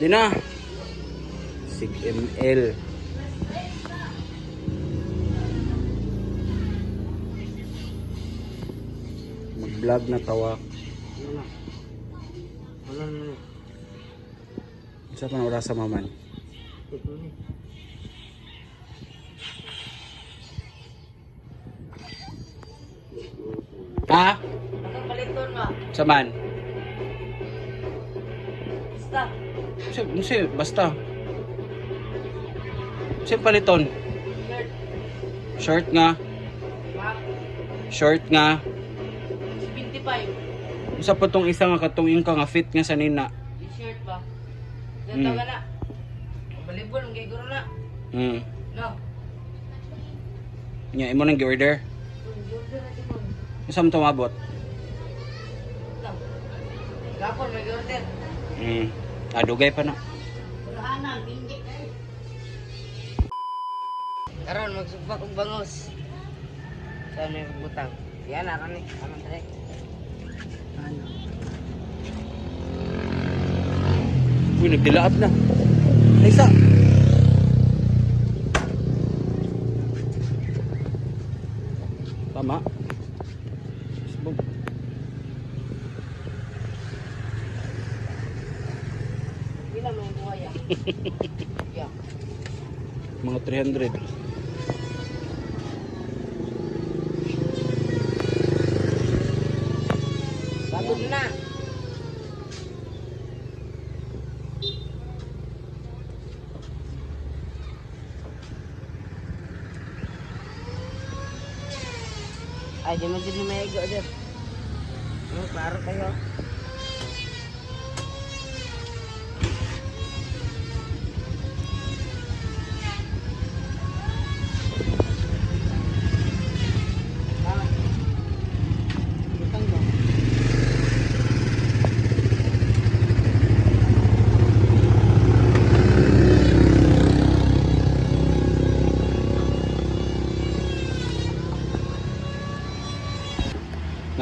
Di na. 6 ml. Mag-vlog na tawak. Isa pa na oras sa maman. Ha? Anong paliton mo? Saman? Basta. Basta. Kasi paliton. Shirt. Short nga. Map. Short nga. 75. Isa pa tong isa nga katong yung ka nga fit nga sa nina. T-shirt ba? Hmm. Ganto ka na. Balibol, ang giguro na. No. Nya imo nang gi-order. Order na si Mom. Isa mo tumabot. No. Gapon, may order. Dugay pa na. Purahanan, pindik eh. Karon magsugba kong bangos. Saan may pagbutang? Yan na kami. Kaman tayo. Ano? Uy, nagdilaab na. Isa. Tama. Sabog. Bila may buhaya. Yeah. Mga 300. Bago na. Ay, di mo din may ego din. Klaro kayo.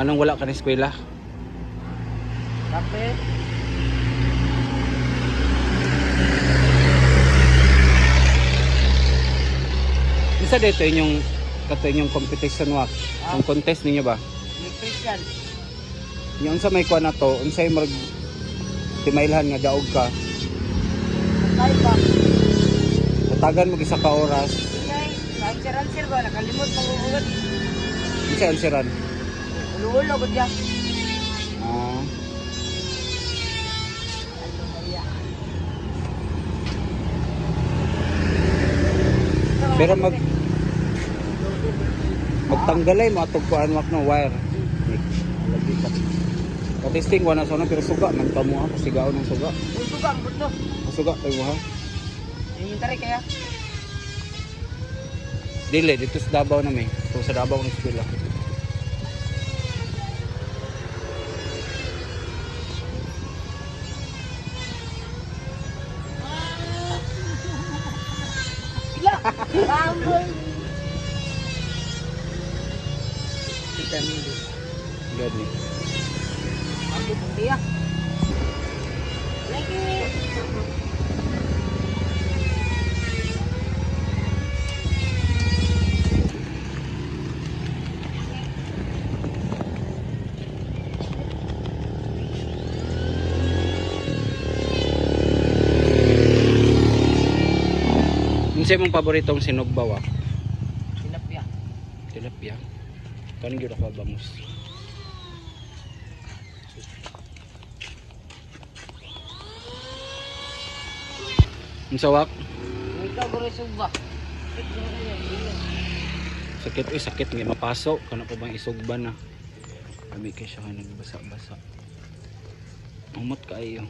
Nganong wala ka na eskwela? Kape. Isa dito inyong competition wak. Ang contest ninyo ba? Nutrition. Yung sa may kuha na to, unsay mag timailhan nga daog ka. Kaya ba? Tatagan mo isa ka oras. Ngay, answer ba? Nakalimot panguugot. Unsay ansiran? Ulo-ulo ko dyan. Ah, Ano kaya? pero magtanggalay mo atog kuan wak no wire. Lagi pa. Testing ko na sa pero suga man ta mo ha, sigaw ng suga. Gusto ka ang buto. Suga tayo mo ha. Inventary kaya? Dili dito sa Davao na may. So sa Davao ng eskwela. Bambol. Gani. Bambol pun dia. Lagi. Unsay mong paboritong sinugbawa? Tilapia. Tilapia. Kanin gyud ako bangus. Unsa wak? Ikaw guri sugba. Sakit nga mapasok kana pa bang isugban na. Kami kay siya nagbasa-basa. Umot kaayo.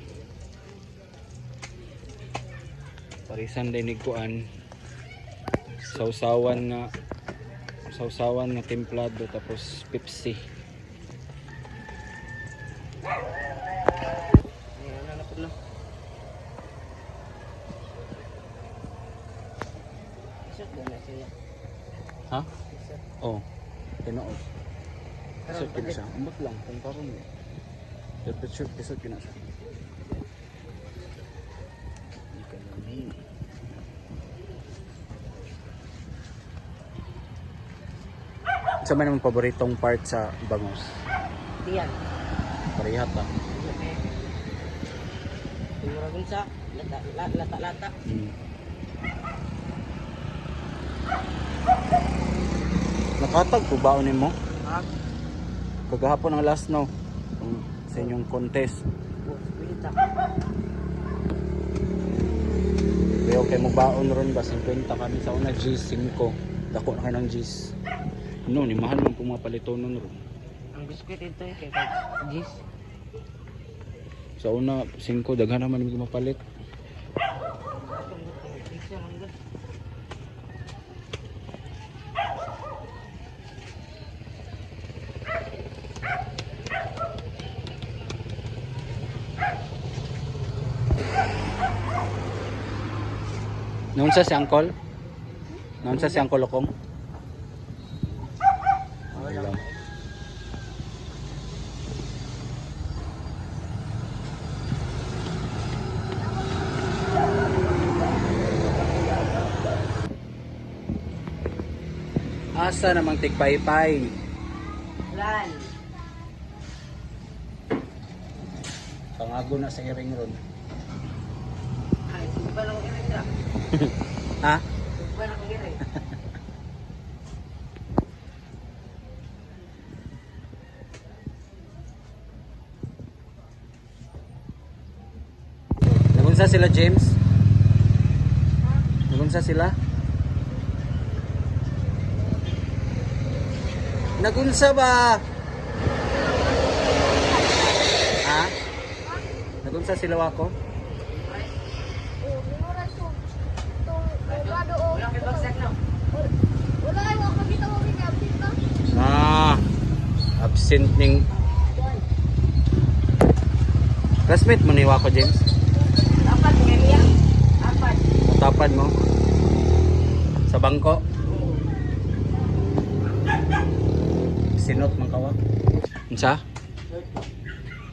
Parisan din kuan. Sausawan na templado tapos Pepsi. Ayan na pala. Isot na siya. Ha? Oh. Tinuod. Pero Isot kina siya. Umbot lang kung karon. Temperature isot kina siya. Sa man ang paboritong part sa bangus? Diyan. Pareha ta. Tumuragin sa lata-lata. Hmm. Nakatag po ba mo? Ha? Kagahapon ang last no? Sa inyong contest. Pilita. Kaya okay mo baon ron ba? 50 kami sa una G's 5. Dako na kayo ng G's. No, ni mahal man po mga palitonon ron. Ang biskuit ito eh, kay Gis. Sa una 5, daghan naman yung mapalit. Noon sa si Uncle? Noon sa si Uncle Lokong? Wala. Asa namang tigpaypay? Lan. Pangago na sa iring ron. Ay, suba lang ko rin. Ha? Suba lang ko rin. Nagunsa sila James? Nagunsa sila? Nagunsa ba? Ha? Nagunsa sila wako? Wala kay bagsak na. Ah, absent ning classmate mo ni wako James? Apat kaya. Apat. Tapan mo? Sa bangko? Sinot man kawa? Unsa?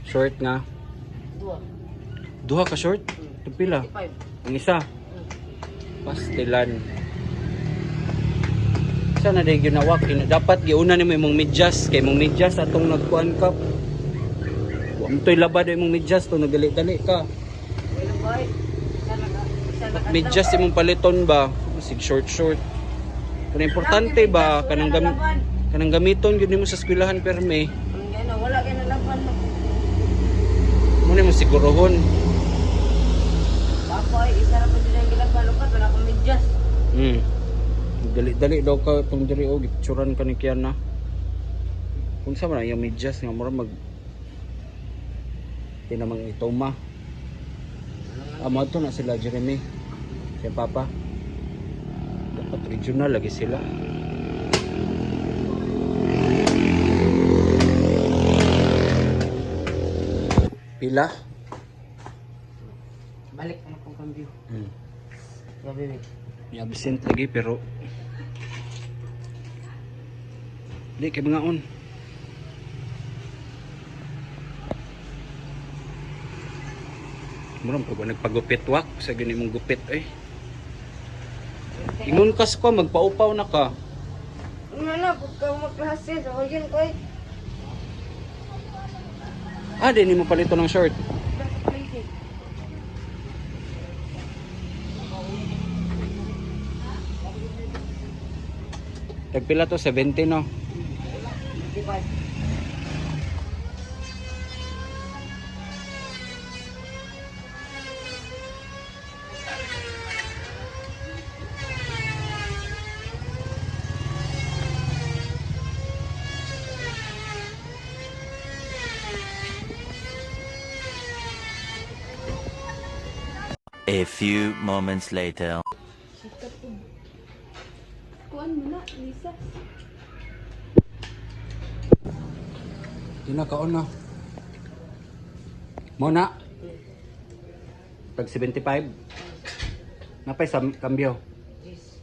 Short nga. Dua. Duha ka short? Pila? 55. Ang isa? Pastilan. Isa na din ginawak. Dapat giuna ni mo imong medyas. Kay mong medyas atong nagkuhan ka. Huwag mo to'y labad imong medyas to. Nagali-gali ka. Hello boy. Sana Medyas imong paliton ba? Sig short. Kung importante ba? Kanang gamiton yun mo sa eskwelahan perme. Ang gana, wala kay nalaban mo. Muna mo sigurohon. Bapoy, isa ra pa din ang gilaban lukat wala akong medyas. Dali-dali daw ka itong diri o gipicturan ka ni Kiana. Kung sa man yung medyas nga mura mag tinamang itoma. Amo to na sila Jeremy. Siya papa. Dapat regional lagi sila. Pila? Balik na akong kambyo. Gabi mi. May absent lagi pero di kay mga on. Muram ko ba nagpagupit wak sa gani mong gupit eh. Ingon kas ko magpaupaw na ka. Ano na, pagka magklase, so yun ko eh. Ah, di mo palito ng short. Tagpila to 70 no. 55. A few moments later. Kuan mo na, Lisa. Di na kaon na. Mo na. Tag 75. Napay sa kambyo. Yes.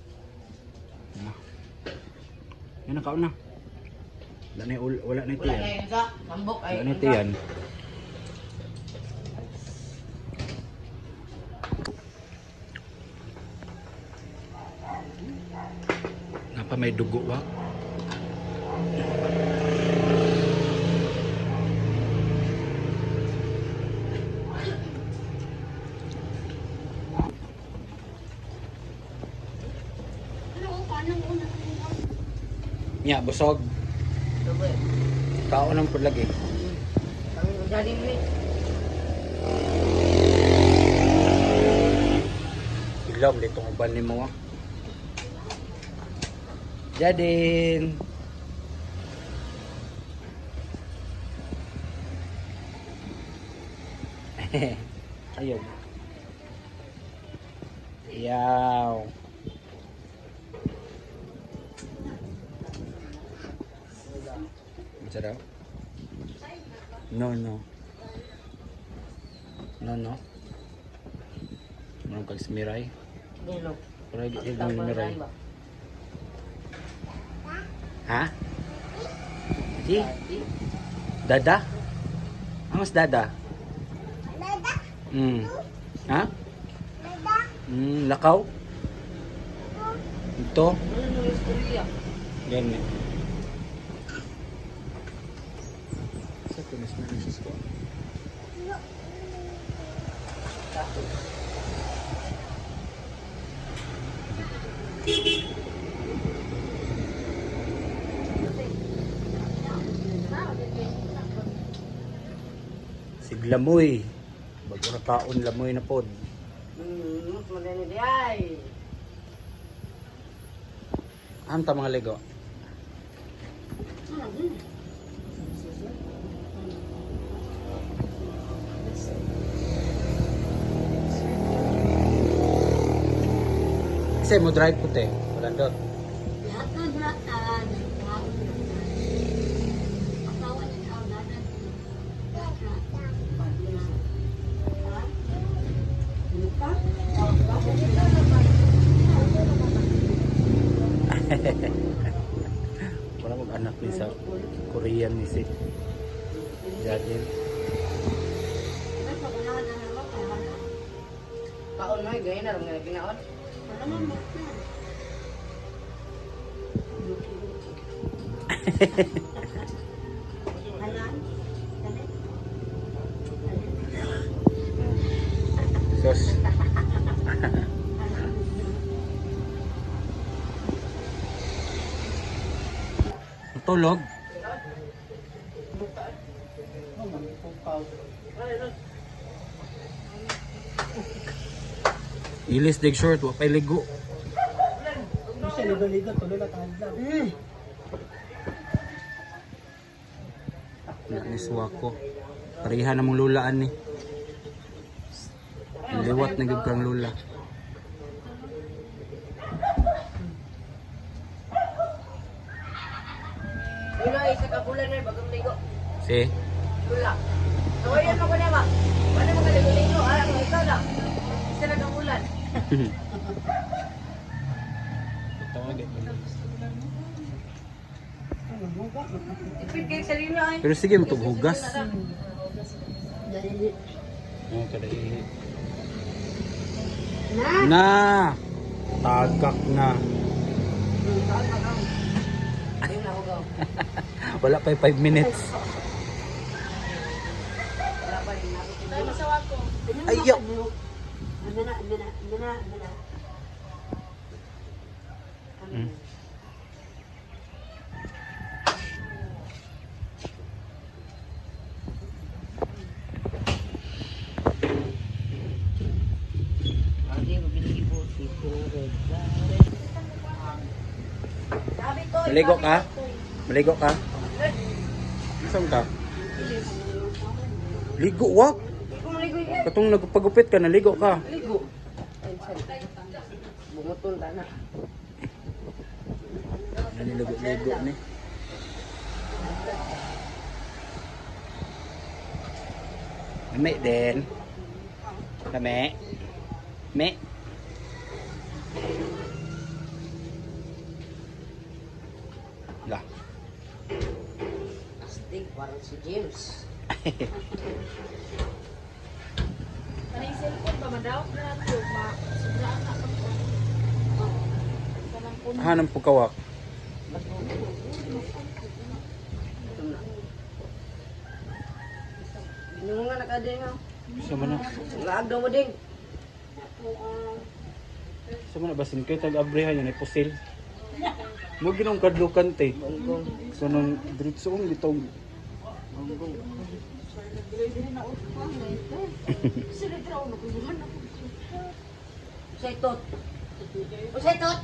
Yan na kaon na. Wala na ito Wala yan. na yun sa sambok ay. Wala na ito yan. Napa may dugo ba? Anong una? Nya, busog. Dobe. Kaon ang pud lagi. Kami jadi ni. Ilom ditong uban ni mo. Jadin. Ayun. Yaw. Bisa daw? No. No. Manong kag smiray. Dilo. Pero di mo smiray. Ha? Di? Dada? Angas dada? Ha? Lakaw? Ito? Ano yung istorya? Ganyan. Sa tulis mo rin siya. Siglamoy. Bago na kaon lamoy na pod. Madani di ay. Anta mga Lego. Kasi mo drive puti. Wala doon. Lahat na lahat. Asawa ni Aldadan. Wala mag-anak ni sa Korean ni si Jadin. Kaon mo gaya na ron nga ginaon. Sos. Tulog. Ilis dig short, wa pay ligo. Naniswa ko. Parihan namong lulaan ni. Liwat na gyud kang lula. Dilo ay sa kabulan na bagong ligo. Si. Lula. Tawayan mo ko na ba? Ano mo kaligo-ligo? Ara mo ikaw na. Isa na kabulan. Ipid kayo sa lino ay. Pero sige mo hugas. Oh, kada na. Tagak na. Ayun na hugaw. Wala pa 5 minutes. Wala pa rin ako. Ay, masawa ko. Ayaw. Adi ko binigibo si Puro. Maligo ka? Maligo ka? Saan ka? Ligo, wak. Kung ligo yan. Katong nagpagupit ka, naligo ka. Ligo. Bumutol ta na. Naniligo-ligo ni. Lami din. Lami. Me. Lah. Astig parang si James. Maning cellphone ba madawat na ito? Sobrang na pag kanang puno. Hanang pagkawak. Ano nga nakading ha? Sa mana? Laag daw mo ding. Sa mana basin kayo tag-abrehan yun ay pusil. Mo ginong kadlukan te. Bonggong. So nung diretso ang litong Bonggong. Usay tot. Usay tot.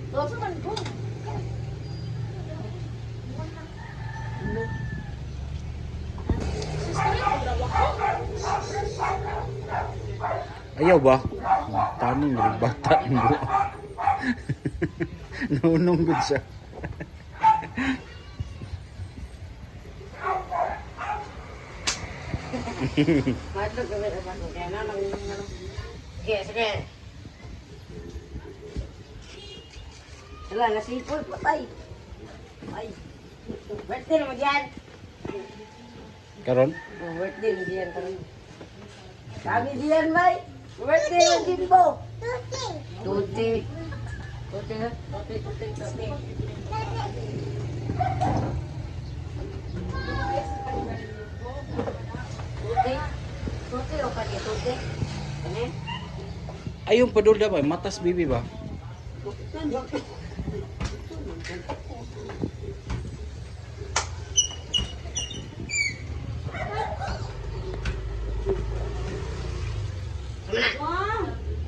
Tot man ko. ayaw ba? Taning bata mo. Naunong gud siya. Madlo kami na ba? Kaya na lang. Sige, sige. Wala, nasipol patay. Ay. Birthday naman yan. Karon? Birthday naman yan. Sabi diyan, bay. Birthday naman din mo. Tuti. Tuti ha? Tuti, tuti, tuti. Tuti. Tuti o pa niya, tuti. Ano? Ayong padulda ba? Matas bibi ba? Sama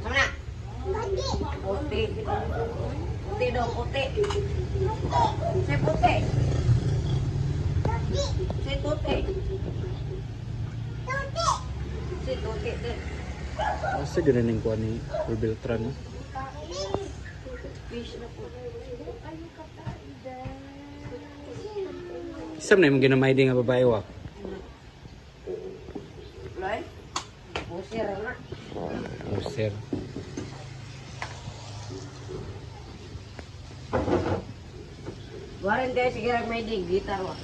na. Puti. Puti daw, puti. Si puti. Si tuti. Si tuti din. Asa ganun yung kuha ni Paul Beltran, no? Fish na po. Isam na yung ginamay di nga babae wa. Loy? Pusir na. Oh, sir. Warin kayo sige may dig gitar wa.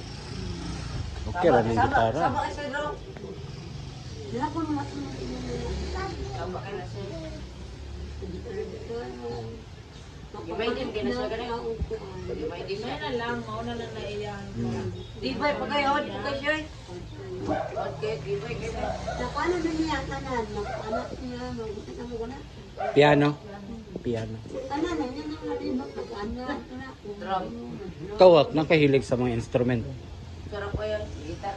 Okay ra ng gitara. Saba kayo sa draw. Dila ko na Saba kayo na sa. Gimay din kinasa ganun. Gimay din May na lang, mauna na na iyan. Di ba pa kayo hod pa kayo siya? Okay, di ba kayo? Paano na niya kanan? Anak niya, magkita mo na. Piano. Piano. Kanan na niya nang malibak na anak. Drum. Kawak nakahilig sa mga instrument. Sarap ko yan. Gitar.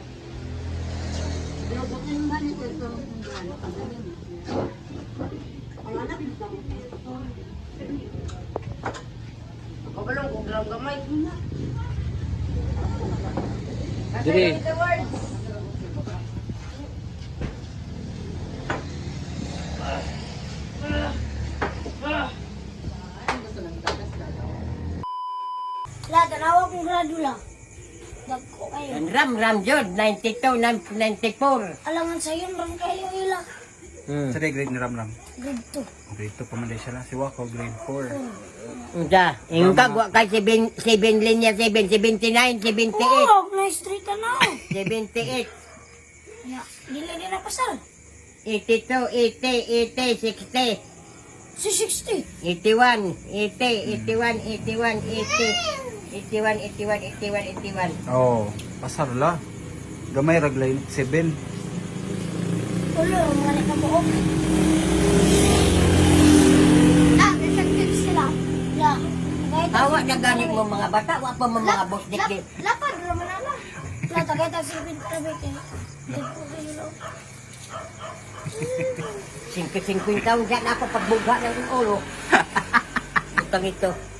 Pero bakit ba nito ito? Ang anak nito. Kabalong ko drum gamay. Dire. The words. La, tanawa kong gradula. Dagko kayo. Ram Jod 92 94. Alangan sa yun, ram kayo ila. Sa grade ni Ramram. Grade 2. Grade 2 pa man siya na. Si Wako grade 4. Unsa? Ingkag wa kay 7 linya 7 79 78 Oh, na street na. 78 Ya, dili na pasal. 82 80 80 60 Si 60. 81 80 81 81 80 81 81 81 81. Oh, pasar la. Gamay raglay 7. Ulo, mga nakabuok. Ah, effective sila. La. Awa na ganit mo mga bata, wa pa mo mga boss dikdi. Lapad naman na. La, tagay ta si Pintabete. Dito kayo. 50 taon dyan ako pagbuga ng ulo. Utang ito.